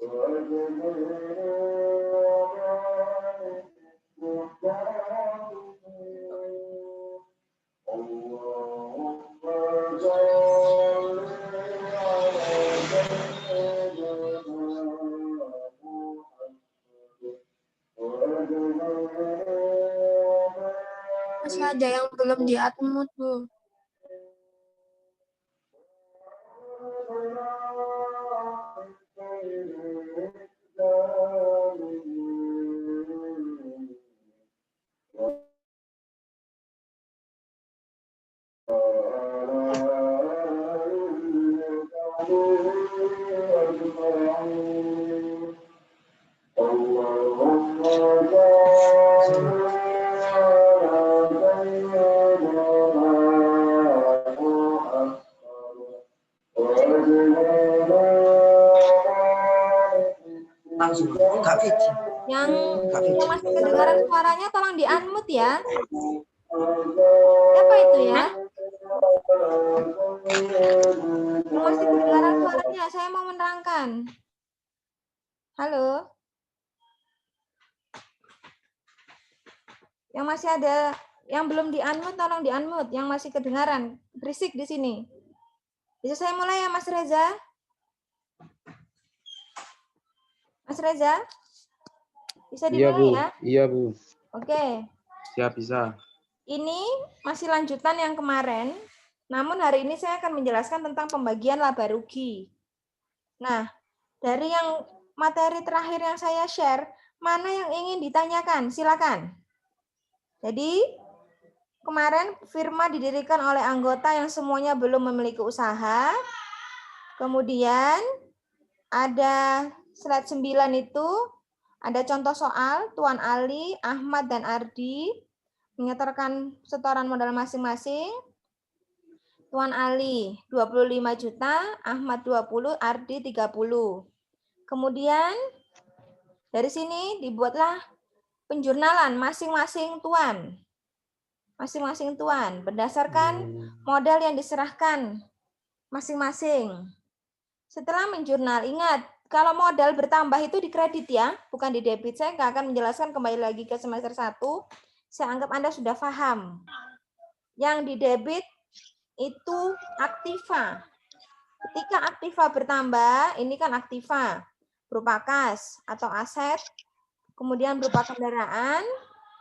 Masih ada yang belum di-unmute, Bu. Yang masih kedengaran suaranya tolong di-unmute ya. Siapa itu ya? Yang masih kedengaran suaranya, saya mau menerangkan. Halo? Yang masih ada, yang belum di-unmute, tolong di-unmute. Yang masih kedengaran, berisik di sini. Bisa saya mulai ya, Mas Reza? Mas Reza? Bisa dimulai ya? Iya, Bu. Oke. Siap, bisa. Ini masih lanjutan yang kemarin, namun hari ini saya akan menjelaskan tentang pembagian laba rugi. Nah, dari yang materi terakhir yang saya share, mana yang ingin ditanyakan? Silakan. Jadi, kemarin firma didirikan oleh anggota yang semuanya belum memiliki usaha. Kemudian, ada slide 9 itu, ada contoh soal, Tuan Ali, Ahmad, dan Ardi, menyertakan setoran modal masing-masing. Tuan Ali 25 juta, Ahmad 20, Ardi 30. Kemudian dari sini dibuatlah penjurnalan masing-masing tuan. Masing-masing tuan berdasarkan modal yang diserahkan masing-masing. Setelah menjurnal, ingat kalau modal bertambah itu dikredit ya, bukan di debit. Saya nggak akan menjelaskan kembali lagi ke semester 1. Saya anggap Anda sudah paham. Yang di debit itu aktiva. Ketika aktiva bertambah, ini kan aktiva berupa kas atau aset, kemudian berupa kendaraan,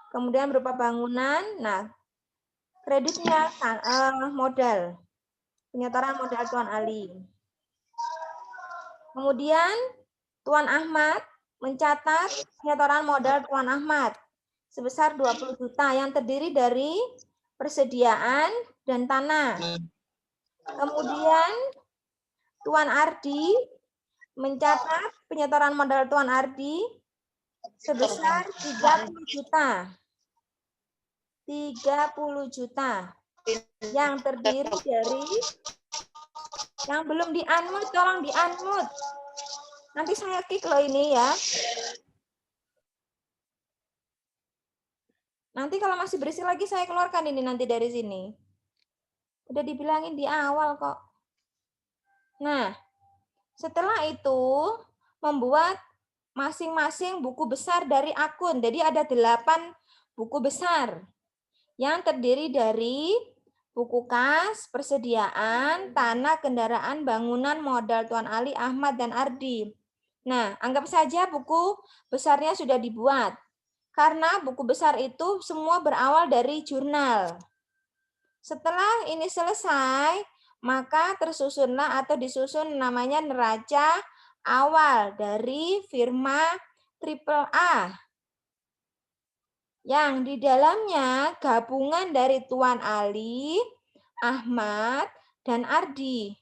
kemudian berupa bangunan. Nah, kreditnya modal, penyetoran modal Tuan Ali. Kemudian Tuan Ahmad mencatat penyetoran modal Tuan Ahmad sebesar 20 juta yang terdiri dari persediaan dan tanah. Kemudian Tuan Ardi mencatat penyetoran modal Tuan Ardi sebesar 30 juta. 30 juta. Yang terdiri dari yang belum di-unmute, tolong di-unmute. Nanti saya kick loh ini ya. Nanti kalau masih berisik lagi saya keluarkan ini nanti dari sini. Udah dibilangin di awal kok. Nah, setelah itu membuat masing-masing buku besar dari akun. Jadi ada 8 buku besar yang terdiri dari buku kas, persediaan, tanah, kendaraan, bangunan, modal Tuan Ali, Ahmad, dan Ardi. Nah, anggap saja buku besarnya sudah dibuat. Karena buku besar itu semua berawal dari jurnal. Setelah ini selesai, maka tersusunlah atau disusun namanya neraca awal dari firma AAA. Yang di dalamnya gabungan dari Tuan Ali, Ahmad, dan Ardi.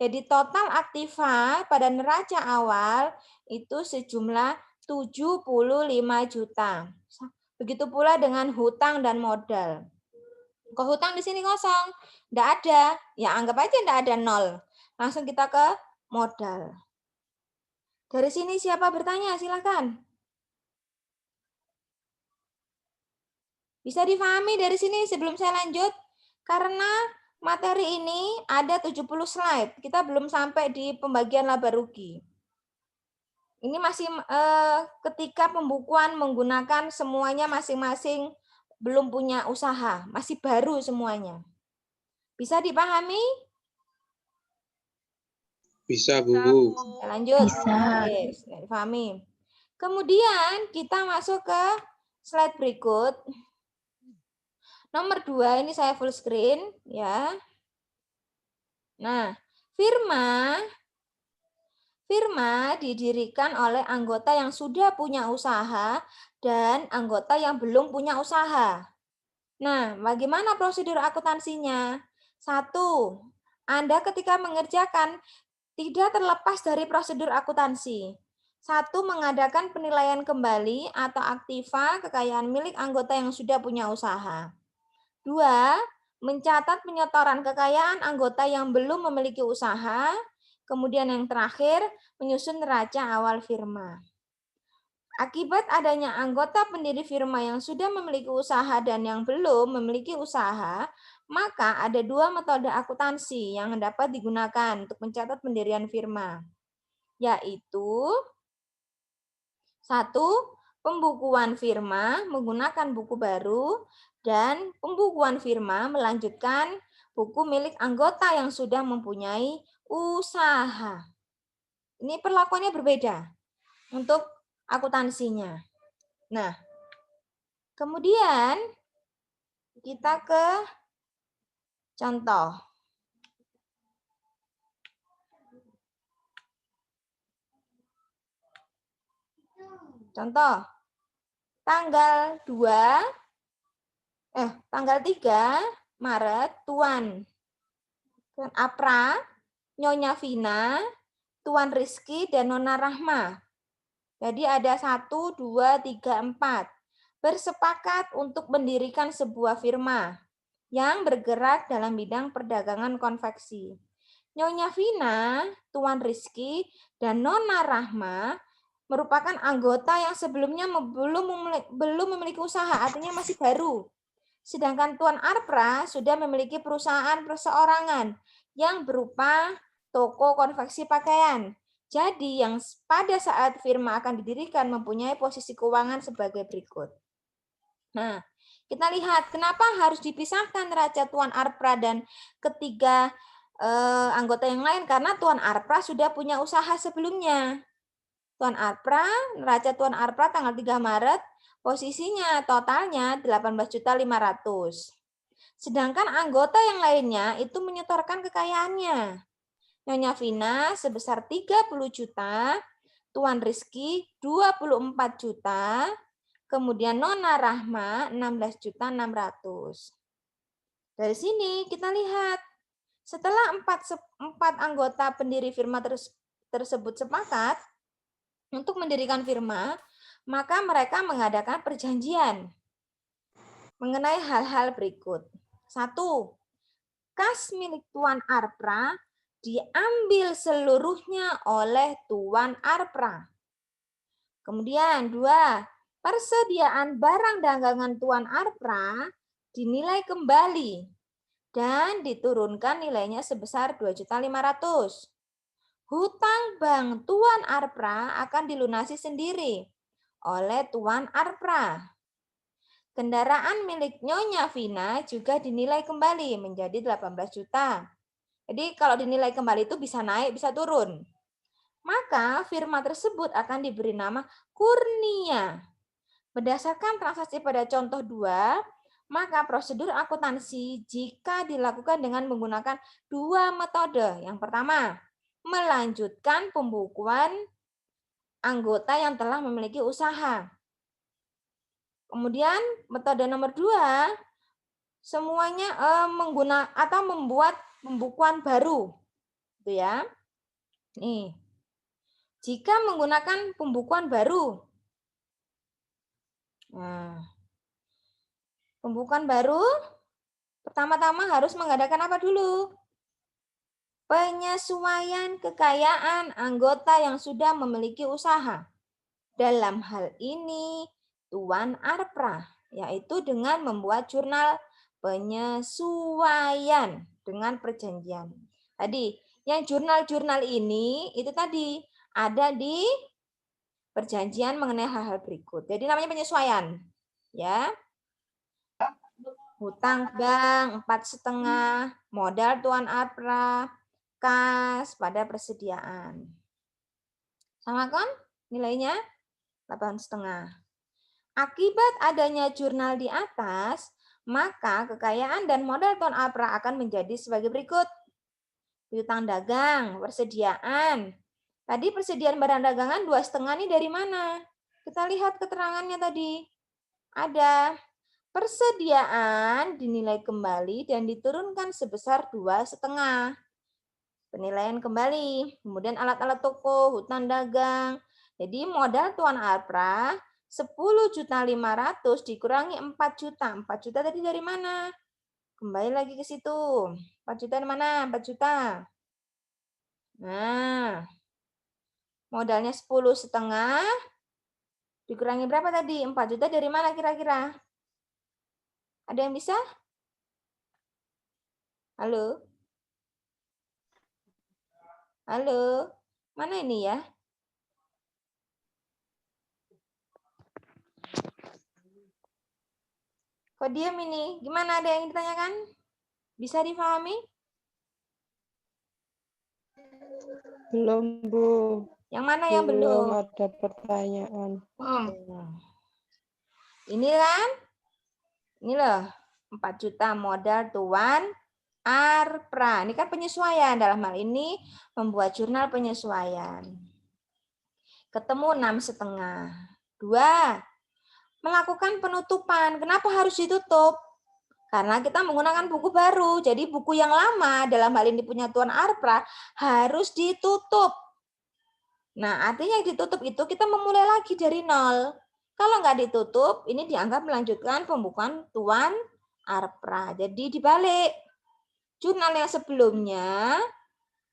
Jadi total aktiva pada neraca awal itu sejumlah 75 juta. Begitu pula dengan hutang dan modal. Kok hutang di sini kosong? Tidak ada. Ya anggap aja tidak ada 0. Langsung kita ke modal. Dari sini siapa bertanya? Silakan. Bisa difahami dari sini sebelum saya lanjut? Karena materi ini ada 70 slide. Kita belum sampai di pembagian laba rugi. Ini masih ketika pembukuan menggunakan semuanya masing-masing belum punya usaha, masih baru semuanya. Bisa dipahami? Bisa, Bu. Lanjut. Bisa. Oke, dipahami. Kemudian kita masuk ke slide berikut. Nomor 2 ini saya full screen ya. Nah, firma didirikan oleh anggota yang sudah punya usaha dan anggota yang belum punya usaha. Nah, bagaimana prosedur akuntansinya? 1. Anda ketika mengerjakan tidak terlepas dari prosedur akuntansi. 1. Mengadakan penilaian kembali atau aktiva kekayaan milik anggota yang sudah punya usaha. 2. Mencatat penyetoran kekayaan anggota yang belum memiliki usaha. Kemudian yang terakhir, menyusun neraca awal firma. Akibat adanya anggota pendiri firma yang sudah memiliki usaha dan yang belum memiliki usaha, maka ada 2 metode akuntansi yang dapat digunakan untuk mencatat pendirian firma, yaitu 1. Pembukuan firma menggunakan buku baru dan pembukuan firma melanjutkan buku milik anggota yang sudah mempunyai usaha. Ini perlakuannya berbeda untuk akuntansinya. Nah, kemudian kita ke contoh. Contoh, tanggal 3 Maret, Tuan Apra, Nyonya Vina, Tuan Rizky, dan Nona Rahma. Jadi ada 1, 2, 3, 4. Bersepakat untuk mendirikan sebuah firma yang bergerak dalam bidang perdagangan konveksi. Nyonya Vina, Tuan Rizky, dan Nona Rahma merupakan anggota yang sebelumnya belum memiliki usaha, artinya masih baru. Sedangkan Tuan Arpra sudah memiliki perusahaan perseorangan yang berupa toko konveksi pakaian. Jadi yang pada saat firma akan didirikan mempunyai posisi keuangan sebagai berikut. Nah, kita lihat kenapa harus dipisahkan neraca Tuan Arpra dan ketiga anggota yang lain, karena Tuan Arpra sudah punya usaha sebelumnya. Tuan Arpra, neraca Tuan Arpra tanggal 3 Maret, posisinya totalnya 18.500.000. Sedangkan anggota yang lainnya itu menyetorkan kekayaannya. Nyonya Vina sebesar 30 juta, Tuan Rizky 24 juta, kemudian Nona Rahma 16.600.000. Dari sini kita lihat, setelah empat anggota pendiri firma tersebut sepakat untuk mendirikan firma, maka mereka mengadakan perjanjian mengenai hal-hal berikut. 1. Kas milik Tuan Arpra diambil seluruhnya oleh Tuan Arpra. Kemudian 2. Persediaan barang dagangan Tuan Arpra dinilai kembali dan diturunkan nilainya sebesar 2.500.000. Hutang bank Tuan Arpra akan dilunasi sendiri oleh Tuan Arpra. Kendaraan milik Nyonya Vina juga dinilai kembali menjadi 18 juta. Jadi kalau dinilai kembali itu bisa naik, bisa turun. Maka firma tersebut akan diberi nama Kurnia. Berdasarkan transaksi pada contoh 2, maka prosedur akuntansi jika dilakukan dengan menggunakan 2 metode. Yang pertama, melanjutkan pembukuan anggota yang telah memiliki usaha. Kemudian metode nomor 2, semuanya menggunakan atau membuat pembukuan baru. Gitu ya. Nih. Jika menggunakan pembukuan baru. Nah, pembukuan baru pertama-tama harus mengadakan apa dulu? Penyesuaian kekayaan anggota yang sudah memiliki usaha. Dalam hal ini, Tuan Arpra, yaitu dengan membuat jurnal penyesuaian dengan perjanjian. Tadi, yang jurnal-jurnal ini, itu tadi ada di perjanjian mengenai hal-hal berikut. Jadi namanya penyesuaian. Ya. Hutang bank 4,5, modal tuan APRA, kas pada persediaan. Sama kan nilainya 8,5. Akibat adanya jurnal di atas, maka kekayaan dan modal tuan APRA akan menjadi sebagai berikut. Piutang dagang, persediaan. Tadi persediaan barang dagangan 2,5 ini dari mana? Kita lihat keterangannya tadi. Ada persediaan dinilai kembali dan diturunkan sebesar 2,5. Penilaian kembali. Kemudian alat-alat toko, hutang dagang. Jadi modal tuan APRA 10.500.000 dikurangi 4 juta. 4 juta tadi dari mana? Kembali lagi ke situ. 4 juta dari mana? 4 juta. Nah, modalnya 10,5 dikurangi berapa tadi? 4 juta dari mana kira-kira? Ada yang bisa? Halo? Halo? Mana ini ya? Kok diam ini? Gimana, ada yang ditanyakan? Bisa dipahami? Belum, Bu. Yang mana yang belum? Ada pertanyaan. Ini kan? Ini loh, 4 juta modal tuan APRA. Ini kan penyesuaian. Dalam hal ini membuat jurnal penyesuaian. Ketemu 6,5. 2. Melakukan penutupan. Kenapa harus ditutup? Karena kita menggunakan buku baru. Jadi buku yang lama dalam hal ini punya tuan APRA harus ditutup. Nah, artinya ditutup itu kita memulai lagi dari nol. Kalau nggak ditutup, ini dianggap melanjutkan pembukuan tuan APRA. Jadi dibalik. Jurnal yang sebelumnya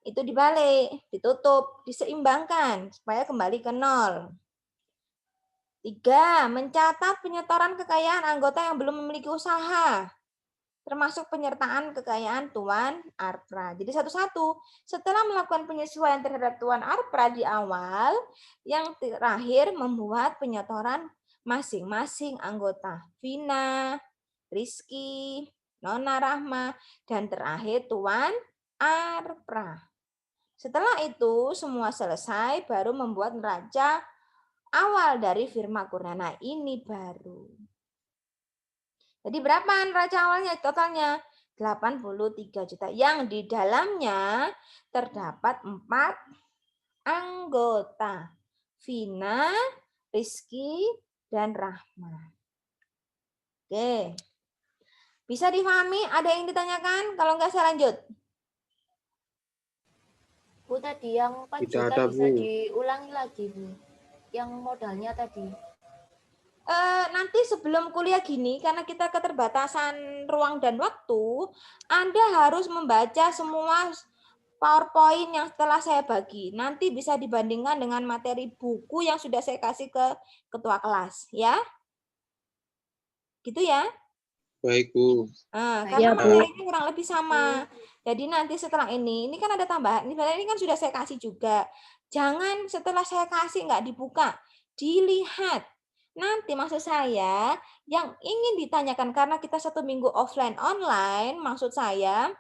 itu dibalik, ditutup, diseimbangkan supaya kembali ke nol. 3. Mencatat penyetoran kekayaan anggota yang belum memiliki usaha, termasuk penyertaan kekayaan tuan APRA. Jadi satu-satu. Setelah melakukan penyesuaian terhadap tuan APRA di awal, yang terakhir membuat penyetoran masing-masing anggota. Vina, Rizky, Nona Rahma, dan terakhir tuan APRA. Setelah itu semua selesai, baru membuat neraca awal dari firma Kurnana ini baru. Jadi berapa neraca awalnya? Totalnya 83 juta. Yang di dalamnya terdapat 4 anggota. Vina, Rizky, dan Rahma. Oke. Bisa difahami? Ada yang ditanyakan? Kalau enggak saya lanjut. Bu, tadi yang 4 Tidak juta ada, bisa Bu. diulangi lagi, Bu. Yang modalnya tadi. Nanti sebelum kuliah gini, karena kita keterbatasan ruang dan waktu, Anda harus membaca semua PowerPoint yang setelah saya bagi. Nanti bisa dibandingkan dengan materi buku yang sudah saya kasih ke ketua kelas, ya. Gitu ya. Baik, Bu. Nah, Baik, karena Bu. materinya kurang lebih sama. Jadi nanti setelah ini kan ada tambahan. Ini kan sudah saya kasih juga. Jangan setelah saya kasih nggak dibuka, dilihat. Nanti maksud saya yang ingin ditanyakan karena kita 1 minggu offline online, maksud saya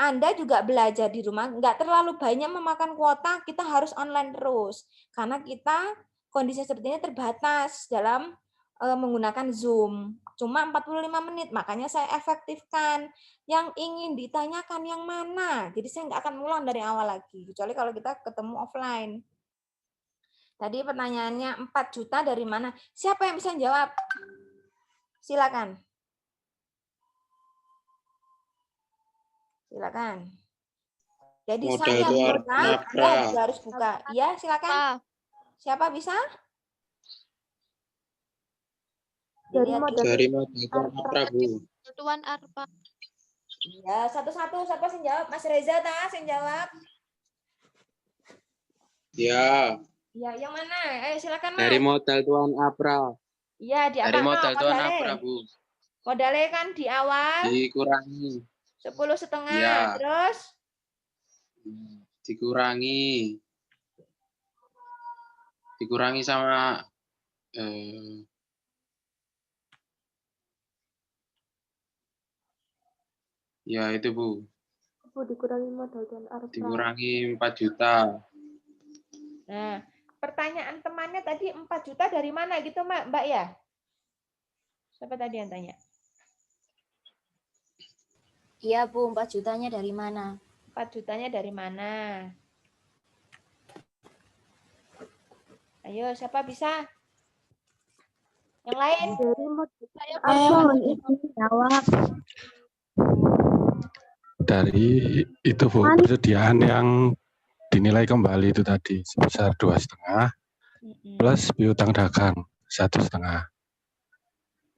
Anda juga belajar di rumah, nggak terlalu banyak memakan kuota, kita harus online terus. Karena kita kondisi seperti ini terbatas dalam menggunakan Zoom. Cuma 45 menit, makanya saya efektifkan. Yang ingin ditanyakan yang mana. Jadi saya nggak akan ulang dari awal lagi. Kecuali kalau kita ketemu offline. Tadi pertanyaannya 4 juta dari mana? Siapa yang bisa jawab? Silakan. Silakan. Jadi Modal saya tuan buka, Anda APRA. juga harus buka. Iya, silakan. Siapa bisa? Dilihat dulu. Dari modal tuan APRA, Bu. Tuan APRA. Ya, satu-satu. Siapa yang jawab? Mas Reza, yang jawab. Ya, Ya, yang mana? Ayo silakan, Mas. dari modal tuan APRA. Iya, di Dari apa? modal tuan Modalnya. APRA, Bu. Modalnya kan di awal Dikurangi. 10,5. Ya. Terus Dikurangi dikurangi sama ya itu Bu, Bu, dikurangi modal dan arpra. dikurangi 4 juta. Nah, pertanyaan temannya tadi 4 juta dari mana gitu Mbak ya? Siapa tadi yang tanya? Iya Bu, 4 jutanya dari mana? 4 jutanya dari mana? Ayo, siapa bisa? Yang lain? Dari modal Saya arpra. Jawab. Dari itu Bu, persediaan yang dinilai kembali itu tadi sebesar 2,5 plus piutang dagang 1,5.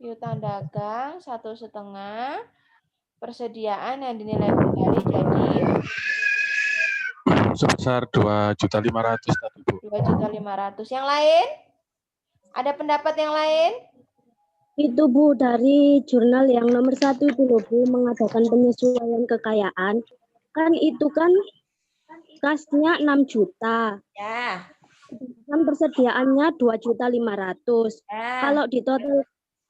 piutang dagang 1,5, persediaan yang dinilai kembali jadi Sebesar 2.500.000 tadi Bu. 2.500.000. Yang lain? Ada pendapat yang lain? Itu Bu, dari jurnal yang nomor 1 itu loh Bu, mengadakan penyesuaian kekayaan. Kan itu kan kasnya 6 juta. Ya. Kan persediaannya 2.500.000. Ya.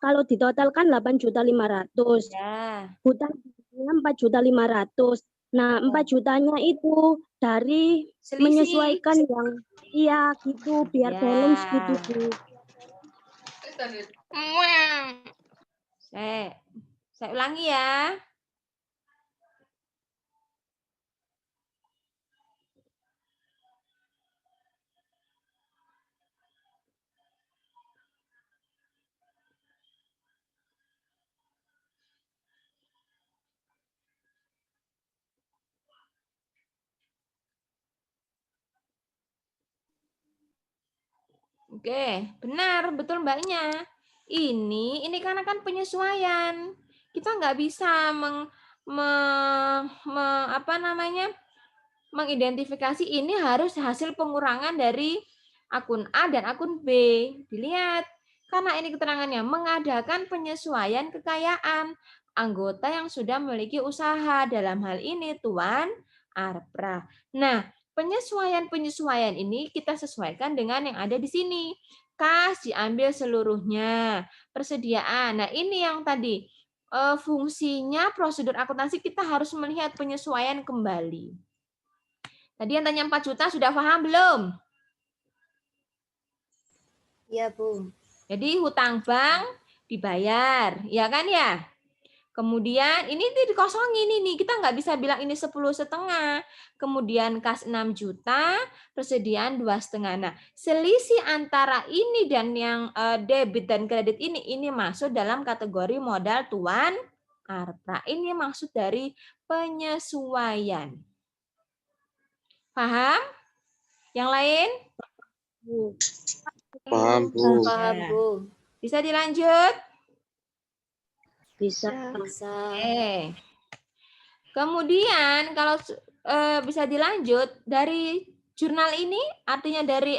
Kalau ditotalkan 8.500.000. Ya. Hutangnya 4.500.000. Nah, 4 jutanya itu dari Selisih. menyesuaikan yang iya gitu biar Ya. balance gitu Bu. Saya ulangi ya. Oke, benar, betul Mbaknya. Ini karena kan penyesuaian. Kita nggak bisa mengidentifikasi ini harus hasil pengurangan dari akun A dan akun B. Dilihat, karena ini keterangannya mengadakan penyesuaian kekayaan anggota yang sudah memiliki usaha. Dalam hal ini Tuan Arpra. Nah, penyesuaian ini kita sesuaikan dengan yang ada di sini. Kas diambil seluruhnya, persediaan. Nah, ini yang tadi fungsinya prosedur akuntansi kita harus melihat penyesuaian kembali. Tadi yang tanya 4 juta sudah paham belum? Iya Bu. Jadi hutang bank dibayar, ya kan ya? Kemudian ini dikosongin ini, kita nggak bisa bilang ini 10,5. Kemudian kas 6 juta, persediaan 2,5. Nah, selisih antara ini dan yang debit dan kredit ini masuk dalam kategori modal Tuan Arpra. Ini maksud dari penyesuaian. Paham? Yang lain? Paham Bu. Paham Bu. Bisa dilanjut? Bisa. Bisa. Oke. Kemudian kalau bisa dilanjut dari jurnal ini, artinya dari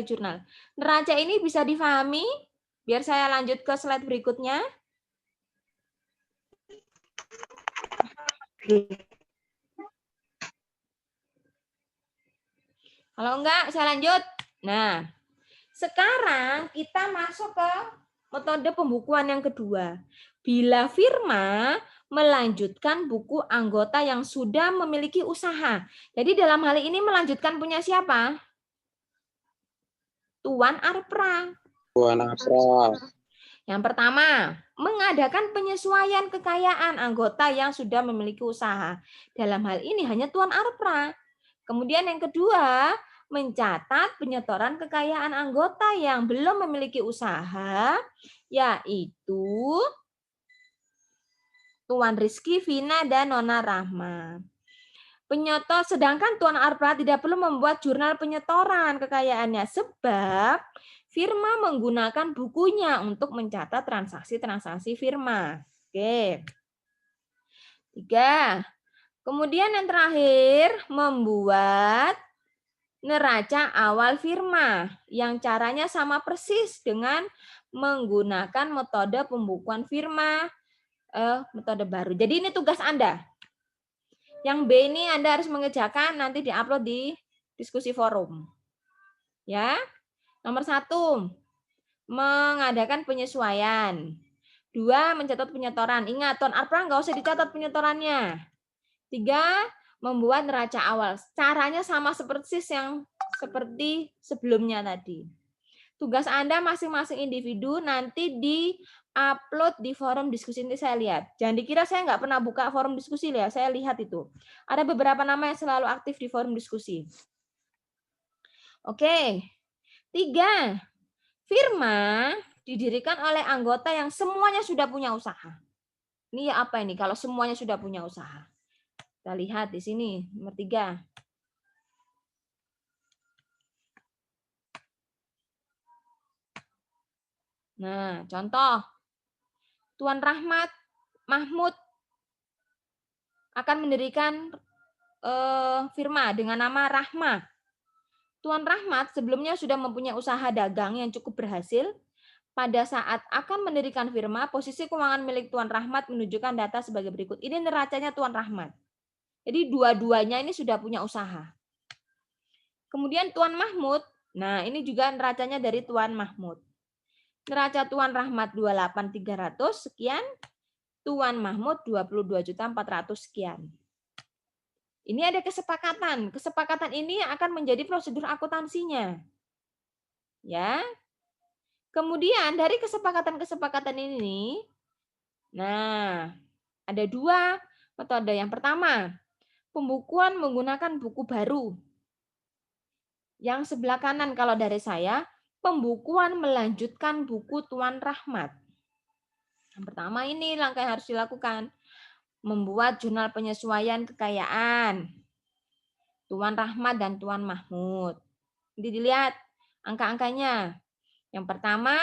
jurnal. Neraca ini bisa difahami? Biar saya lanjut ke slide berikutnya. Kalau enggak, saya lanjut. Nah, sekarang kita masuk ke metode pembukuan yang kedua. Bila firma melanjutkan buku anggota yang sudah memiliki usaha. Jadi dalam hal ini melanjutkan punya siapa? Tuan Arpra. Tuan Arpra. Yang pertama, mengadakan penyesuaian kekayaan anggota yang sudah memiliki usaha. Dalam hal ini hanya Tuan Arpra. Kemudian yang kedua, mencatat penyetoran kekayaan anggota yang belum memiliki usaha, yaitu Tuan Rizky, Vina, dan Nona Rahma. Penyetor, sedangkan Tuan Arpra tidak perlu membuat jurnal penyetoran kekayaannya sebab firma menggunakan bukunya untuk mencatat transaksi-transaksi firma. Oke. 3. Kemudian yang terakhir, membuat neraca awal firma yang caranya sama persis dengan menggunakan metode pembukuan firma, metode baru. Jadi ini tugas Anda. Yang B ini Anda harus mengerjakan, nanti diupload di diskusi forum. Ya. Nomor 1, mengadakan penyesuaian. 2, mencatat penyetoran. Ingat, Tuan Arpra nggak usah dicatat penyetorannya. 3, membuat neraca awal. Caranya sama seperti sebelumnya tadi. Tugas Anda masing-masing individu nanti di-upload di forum diskusi. Ini saya lihat. Jangan dikira saya nggak pernah buka forum diskusi ya. Saya lihat itu. Ada beberapa nama yang selalu aktif di forum diskusi. Oke. 3, firma didirikan oleh anggota yang semuanya sudah punya usaha. Ini apa ini kalau semuanya sudah punya usaha? Kita lihat di sini, nomor 3. Nah, contoh. Tuan Rahmat Mahmud akan mendirikan firma dengan nama Rahma. Tuan Rahmat sebelumnya sudah mempunyai usaha dagang yang cukup berhasil. Pada saat akan mendirikan firma, posisi keuangan milik Tuan Rahmat menunjukkan data sebagai berikut. Ini neracanya Tuan Rahmat. Jadi dua-duanya ini sudah punya usaha. Kemudian Tuan Mahmud, nah ini juga neracanya dari Tuan Mahmud. Neraca Tuan Rahmat 28.300 sekian, Tuan Mahmud 22.400 sekian. Ini ada kesepakatan. Kesepakatan ini akan menjadi prosedur akuntansinya. Ya. Kemudian dari kesepakatan-kesepakatan ini, nah, ada 2 metode. Yang pertama, pembukuan menggunakan buku baru. Yang sebelah kanan kalau dari saya, pembukuan melanjutkan buku Tuan Rahmat. Yang pertama ini langkah yang harus dilakukan. Membuat jurnal penyesuaian kekayaan. Tuan Rahmat dan Tuan Mahmud. Jadi dilihat angka-angkanya. Yang pertama,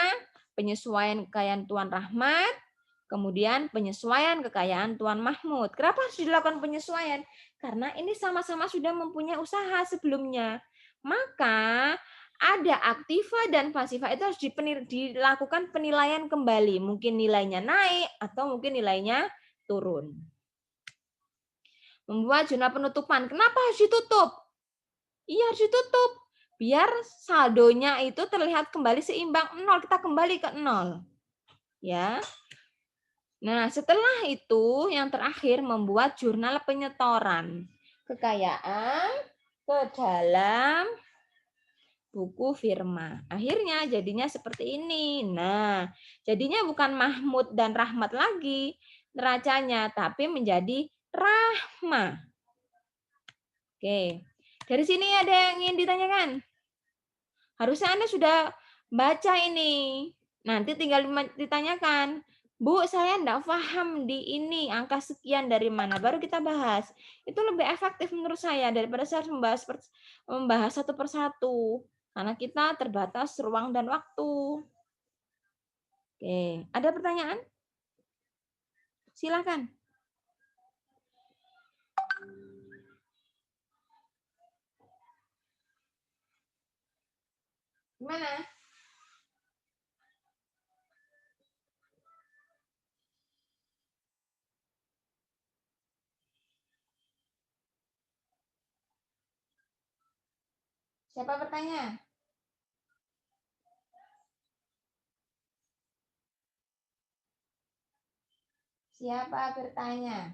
penyesuaian kekayaan Tuan Rahmat. Kemudian penyesuaian kekayaan Tuan Mahmud. Kenapa harus dilakukan penyesuaian? Karena ini sama-sama sudah mempunyai usaha sebelumnya. Maka ada aktiva dan pasiva itu harus dilakukan penilaian kembali. Mungkin nilainya naik atau mungkin nilainya turun. Membuat jurnal penutupan. Kenapa harus ditutup? Iya harus ditutup. Biar saldonya itu terlihat kembali seimbang 0. Kita kembali ke 0. Ya. Nah setelah itu yang terakhir membuat jurnal penyetoran kekayaan ke dalam buku firma. Akhirnya jadinya seperti ini. Nah, jadinya bukan Mahmud dan Rahmat lagi neracanya, tapi menjadi Rahma. Oke. Dari sini ada yang ingin ditanyakan? Harusnya Anda sudah baca ini. Nanti tinggal ditanyakan. Bu, saya enggak paham di ini angka sekian dari mana. Baru kita bahas. Itu lebih efektif menurut saya daripada saya harus membahas satu persatu. Karena kita terbatas ruang dan waktu. Oke, ada pertanyaan? Silakan. Gimana? Siapa bertanya? Siapa bertanya?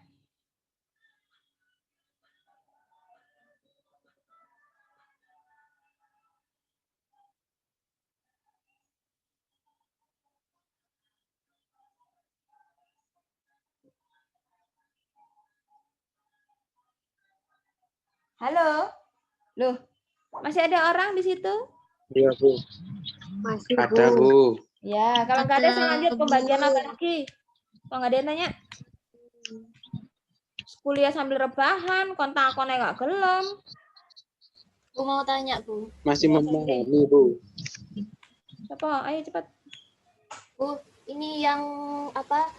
Halo? Loh, masih ada orang di situ? Iya, Bu. Masih, Ada, Bu. Ya, kalau nggak ada saya lanjut pembagian laba rugi. Kalau nggak ada yang tanya. Kuliah sambil rebahan, kontak-kontak nggak gelem. Bu mau tanya, Bu. Masih memahami, Bu. Siapa? Ayo cepat. Bu, ini yang apa?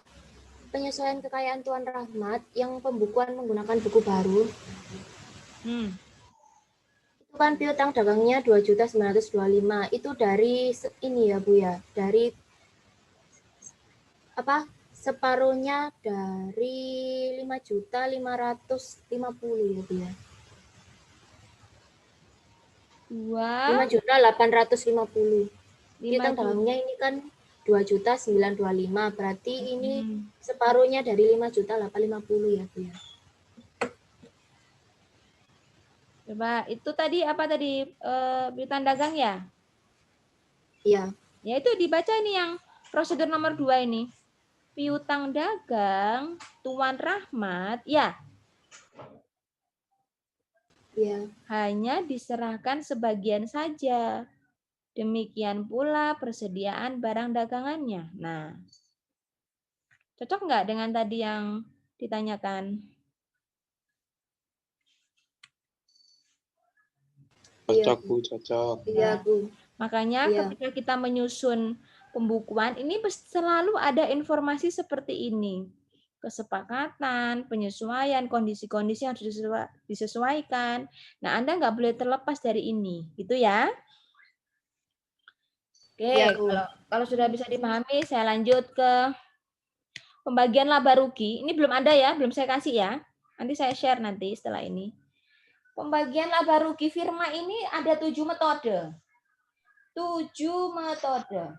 Penyesuaian kekayaan Tuan Rahmat yang pembukuan menggunakan buku baru. Itu kan piutang dagangnya 2.925. Itu dari ini ya, Bu ya. Dari apa? Separuhnya dari 5.550 ya, Bu ya. 5.850. Kita 5 dalamnya ini kan 2.925. Berarti ini separuhnya dari 5.850 ya, Bu ya. Coba itu tadi apa tadi piutang dagang ya? Iya. Ya itu dibaca ini yang prosedur nomor 2 ini. Piutang dagang Tuan Rahmat ya Iya. hanya diserahkan sebagian saja. Demikian pula persediaan barang dagangannya. Nah, cocok nggak dengan tadi yang ditanyakan? Cocok, Bu, cocok. Iya, Bu. Makanya Iya. ketika kita menyusun pembukuan, ini selalu ada informasi seperti ini. Kesepakatan, penyesuaian, kondisi-kondisi yang harus disesuaikan. Nah, Anda nggak boleh terlepas dari ini. Gitu ya. Oke, Iya, Bu. kalau sudah bisa dipahami, saya lanjut ke pembagian laba rugi. Ini belum ada ya, belum saya kasih ya. Nanti saya share nanti setelah ini. Pembagian laba rugi firma ini ada 7 metode. 7 metode.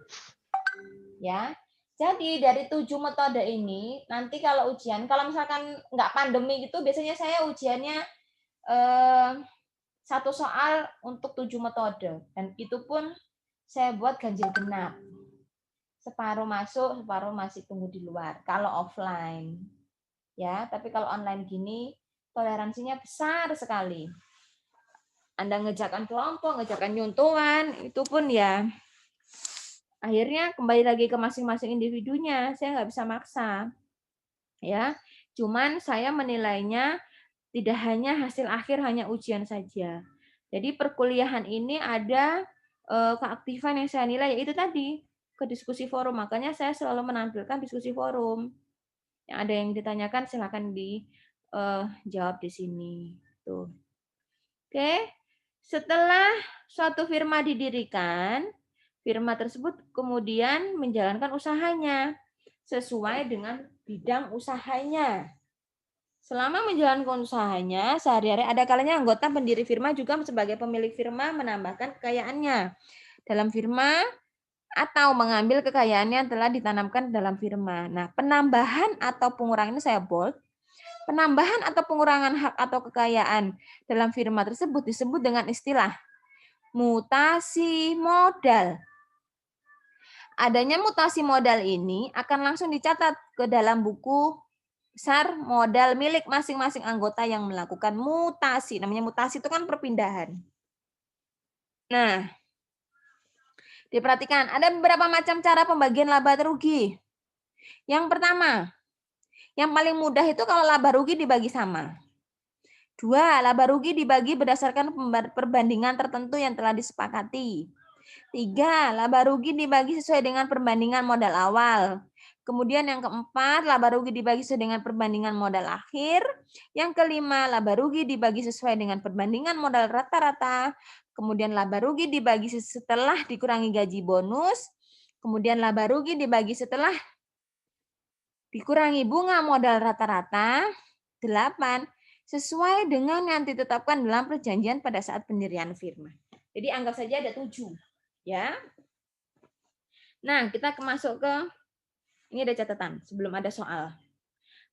Ya. Jadi dari 7 metode ini, nanti kalau ujian, kalau misalkan nggak pandemi gitu, biasanya saya ujiannya 1 soal untuk 7 metode. Dan itu pun saya buat ganjil genap. Separuh masuk, separuh masih tunggu di luar. Kalau offline. Ya, tapi kalau online gini, toleransinya besar sekali. Anda ngejakan kelompok, ngejakan nyuntuhan, itu pun ya akhirnya kembali lagi ke masing-masing individunya. Saya nggak bisa maksa. Ya, cuman saya menilainya tidak hanya hasil akhir, hanya ujian saja. Jadi perkuliahan ini ada keaktifan yang saya nilai, yaitu tadi, ke diskusi forum. Makanya saya selalu menampilkan diskusi forum. Yang ada yang ditanyakan silakan dijawab di sini. Tuh. Oke, setelah suatu firma didirikan, firma tersebut kemudian menjalankan usahanya sesuai dengan bidang usahanya. Selama menjalankan usahanya, sehari-hari ada kalanya anggota pendiri firma juga sebagai pemilik firma menambahkan kekayaannya dalam firma atau mengambil kekayaan yang telah ditanamkan dalam firma. Nah, penambahan atau pengurangan ini saya bold. Penambahan atau pengurangan hak atau kekayaan dalam firma tersebut disebut dengan istilah mutasi modal. Adanya mutasi modal ini akan langsung dicatat ke dalam buku besar modal milik masing-masing anggota yang melakukan mutasi. Namanya mutasi itu kan perpindahan. Nah, diperhatikan, ada beberapa macam cara pembagian laba rugi. Yang pertama, yang paling mudah itu kalau laba rugi dibagi sama. 2, laba rugi dibagi berdasarkan perbandingan tertentu yang telah disepakati. 3, laba rugi dibagi sesuai dengan perbandingan modal awal. Kemudian yang keempat, laba rugi dibagi sesuai dengan perbandingan modal akhir. Yang kelima, laba rugi dibagi sesuai dengan perbandingan modal rata-rata. Kemudian laba rugi dibagi setelah dikurangi gaji bonus. Kemudian laba rugi dibagi setelah dikurangi bunga modal rata-rata. 8, sesuai dengan yang ditetapkan dalam perjanjian pada saat pendirian firma. Jadi anggap saja ada 7. Ya. Nah, kita masuk ke, ini ada catatan sebelum ada soal.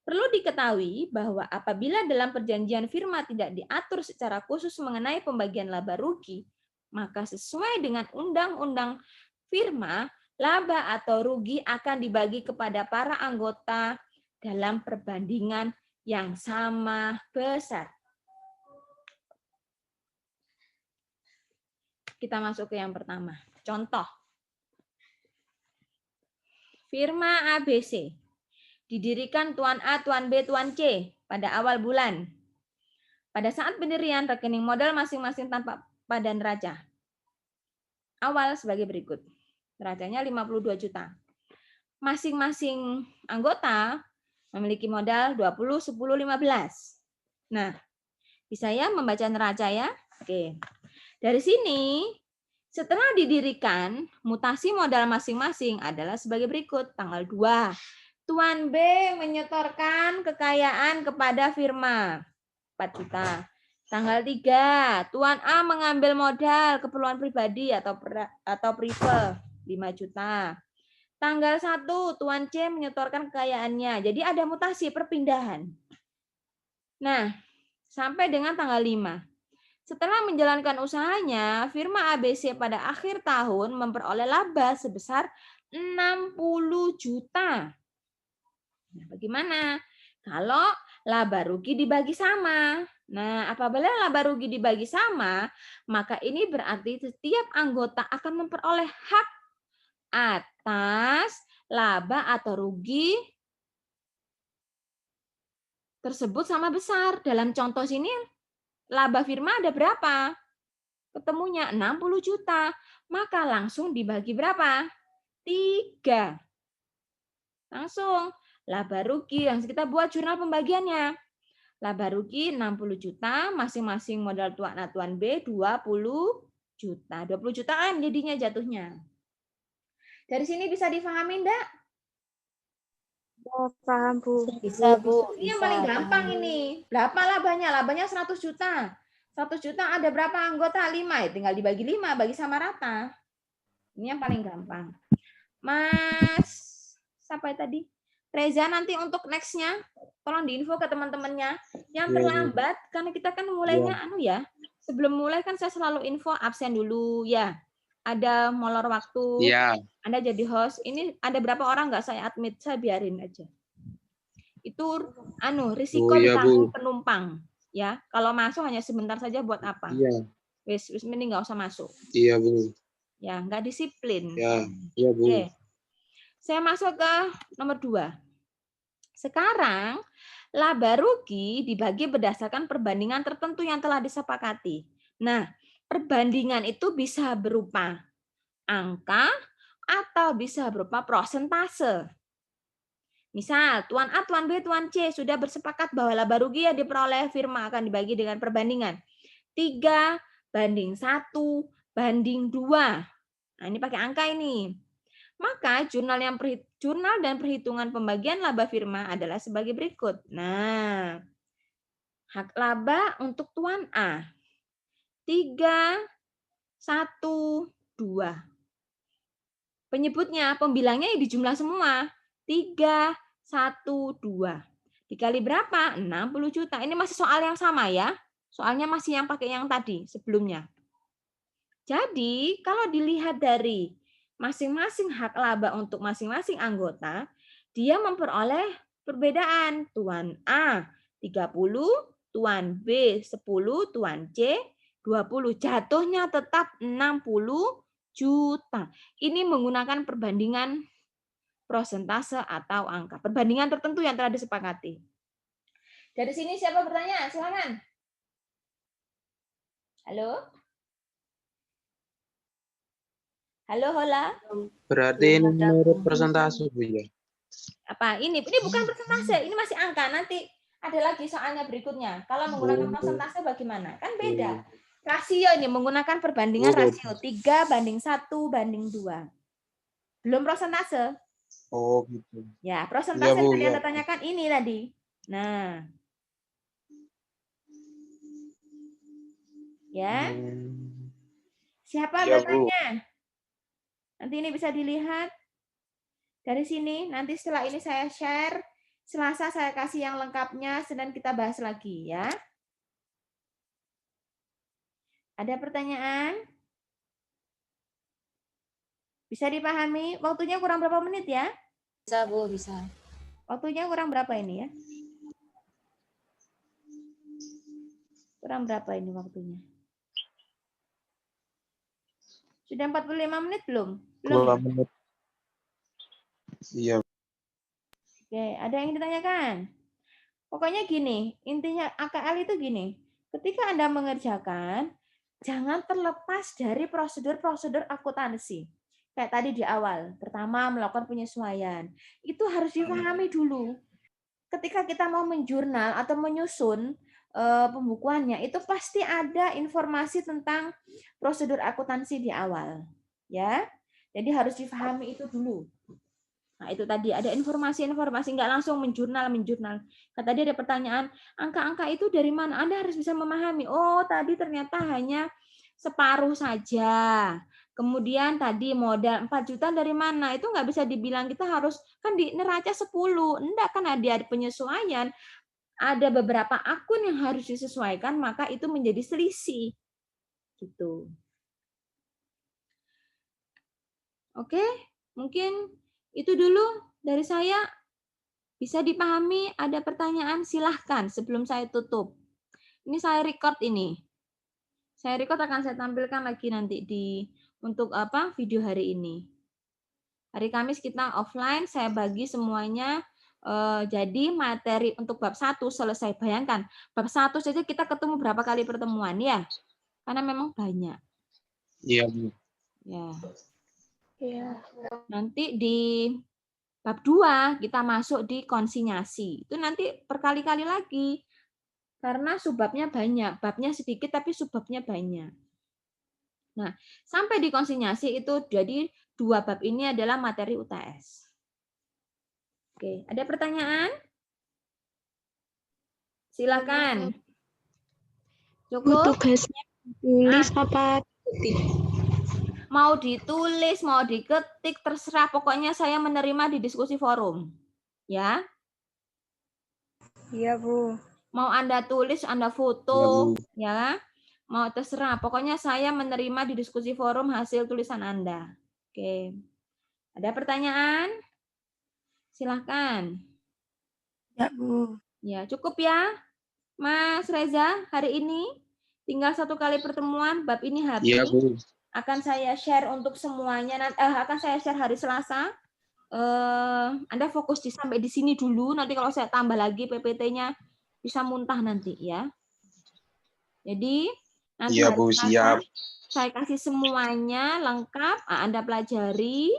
Perlu diketahui bahwa apabila dalam perjanjian firma tidak diatur secara khusus mengenai pembagian laba rugi, maka sesuai dengan undang-undang firma, laba atau rugi akan dibagi kepada para anggota dalam perbandingan yang sama besar. Kita masuk ke yang pertama. Contoh. Firma ABC. Didirikan Tuan A, Tuan B, Tuan C pada awal bulan. Pada saat pendirian, rekening modal masing-masing tanpa pada neraca. Awal sebagai berikut. Neracanya 52 juta. Masing-masing anggota memiliki modal 20, 10, 15. Nah, bisa ya membaca neraca ya? Oke. Dari sini, setelah didirikan, mutasi modal masing-masing adalah sebagai berikut. Tanggal 2. Tuan B menyetorkan kekayaan kepada firma 4 juta. Tanggal 3, Tuan A mengambil modal keperluan pribadi atau prive 5 juta. Tanggal 1, Tuan C menyetorkan kekayaannya. Jadi ada mutasi perpindahan. Nah, sampai dengan tanggal 5. Setelah menjalankan usahanya, firma ABC pada akhir tahun memperoleh laba sebesar 60 juta. Nah, bagaimana? Kalau laba rugi dibagi sama. Nah, apabila laba rugi dibagi sama, maka ini berarti setiap anggota akan memperoleh hak atas laba atau rugi tersebut sama besar. Dalam contoh sini, laba firma ada berapa? Ketemunya 60 juta. Maka langsung dibagi berapa? 3. Langsung. Laba rugi yang kita buat jurnal pembagiannya. Laba rugi 60 juta, masing-masing modal Tuan A, Tuan B 20 juta. 20 jutaan jadinya jatuhnya. Dari sini bisa difahami enggak? Oh, paham, Bu. Bisa, Bu. Ini yang paling gampang ini. Berapa labanya? Labanya 100 juta. 100 juta ada berapa anggota? 5. Ya, tinggal dibagi 5, bagi sama rata. Ini yang paling gampang. Mas, siapa tadi? Reza, nanti untuk next-nya, tolong diinfo ke teman-temannya. Yang terlambat, karena kita kan mulainya sebelum mulai kan saya selalu info absen dulu, ya. Ada molor waktu. Iya. Anda jadi host. Ini ada berapa orang nggak saya admit, saya biarin aja. Itu risiko ditanggung penumpang. Ya, kalau masuk hanya sebentar saja buat apa? Iya. Wis mending nggak usah masuk. Iya, Bu. Ya, nggak disiplin. Ya, iya, Bu. Oke. Saya masuk ke nomor 2. Sekarang, laba rugi dibagi berdasarkan perbandingan tertentu yang telah disepakati. Nah, perbandingan itu bisa berupa angka atau bisa berupa persentase. Misal, Tuan A, Tuan B, Tuan C sudah bersepakat bahwa laba rugi yang diperoleh firma akan dibagi dengan perbandingan 3:1:2. Nah, ini pakai angka ini. Maka jurnal dan perhitungan pembagian laba firma adalah sebagai berikut. Nah, hak laba untuk Tuan A 3:1:2. Penyebutnya, pembilangnya dijumlah semua. 3:1:2. Dikali berapa? 60 juta. Ini masih soal yang sama ya. Soalnya masih yang pakai yang tadi sebelumnya. Jadi, kalau dilihat dari masing-masing hak laba untuk masing-masing anggota, dia memperoleh perbedaan. Tuan A 30, Tuan B 10, Tuan C 20. Jatuhnya tetap 60 juta. Ini menggunakan perbandingan persentase atau angka. Perbandingan tertentu yang telah disepakati. Dari sini siapa bertanya? Silakan. Halo? Halo, hola. Berarti ini menurut persentase, Bu, ya? Apa? Ini bukan persentase, ini masih angka. Nanti ada lagi soalnya berikutnya. Kalau menggunakan persentase bagaimana? Kan beda. Rasio ini menggunakan perbandingan rasio 3:1:2. Belum persentase. Oh, gitu. Ya, persentase Ya, Bu, tadi yang ya. ditanyakan ini tadi. Nah. Ya. Siapa Ya, Bu. bertanya? Nanti ini bisa dilihat dari sini. Nanti setelah ini saya share. Selasa saya kasih yang lengkapnya, sedang kita bahas lagi ya. Ada pertanyaan? Bisa dipahami? Waktunya kurang berapa menit ya? Bisa, Bu, bisa. Waktunya kurang berapa ini ya? Kurang berapa ini waktunya? Sudah 45 menit belum? Belum. 2 menit. Iya. Oke, ada yang ditanyakan? Pokoknya gini, intinya AKL itu gini. Ketika Anda mengerjakan, jangan terlepas dari prosedur-prosedur akuntansi. Kayak tadi di awal, pertama melakukan penyesuaian. Itu harus dipahami dulu. Ketika kita mau menjurnal atau menyusun pembukuannya, itu pasti ada informasi tentang prosedur akuntansi di awal. Ya, jadi harus dipahami itu dulu. Nah, itu tadi ada informasi-informasi, nggak langsung menjurnal. Tadi ada pertanyaan, angka-angka itu dari mana? Anda harus bisa memahami. Oh, tadi ternyata hanya separuh saja. Kemudian tadi modal 4 juta dari mana? Itu nggak bisa dibilang kita harus, kan di neraca 10. Enggak, kan ada penyesuaian. Ada beberapa akun yang harus disesuaikan, maka itu menjadi selisih. Gitu. Oke, mungkin itu dulu dari saya. Bisa dipahami? Ada pertanyaan? Silahkan sebelum saya tutup. Ini saya record ini. Saya record akan saya tampilkan lagi nanti untuk video hari ini. Hari Kamis kita offline, saya bagi semuanya. Jadi materi untuk bab 1 selesai. Bayangkan, bab 1 saja kita ketemu berapa kali pertemuan ya? Karena memang banyak. Iya, Bu. Ya. Iya. Nanti di bab 2 kita masuk di konsinyasi. Itu nanti berkali-kali lagi. Karena subbabnya banyak. Babnya sedikit tapi subbabnya banyak. Nah, sampai di konsinyasi itu jadi 2 bab ini adalah materi UTS. Oke, ada pertanyaan? Silakan. Cukup? Tugasnya tulis apa ketik? Mau ditulis, mau diketik, terserah. Pokoknya saya menerima di diskusi forum. Ya. Iya, Bu. Mau Anda tulis, Anda foto, ya. Mau terserah. Pokoknya saya menerima di diskusi forum hasil tulisan Anda. Oke. Ada pertanyaan? Silahkan. Ya, Bu. Ya, cukup ya. Mas Reza, hari ini tinggal 1 kali pertemuan, bab ini habis. Iya, Bu. Akan saya share untuk semuanya. Akan saya share hari Selasa. Anda fokus sampai di sini dulu. Nanti kalau saya tambah lagi PPT-nya bisa muntah nanti ya. Jadi nanti Iya, hari Bu, Selasa siap. saya kasih semuanya lengkap. Anda pelajari.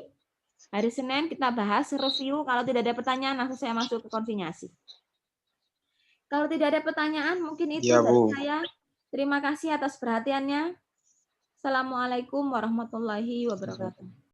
Hari Senin kita bahas review. Kalau tidak ada pertanyaan langsung saya masuk ke konsinyasi. Kalau tidak ada pertanyaan mungkin itu Iya, dari Bu. saya. Terima kasih atas perhatiannya. Assalamualaikum warahmatullahi wabarakatuh.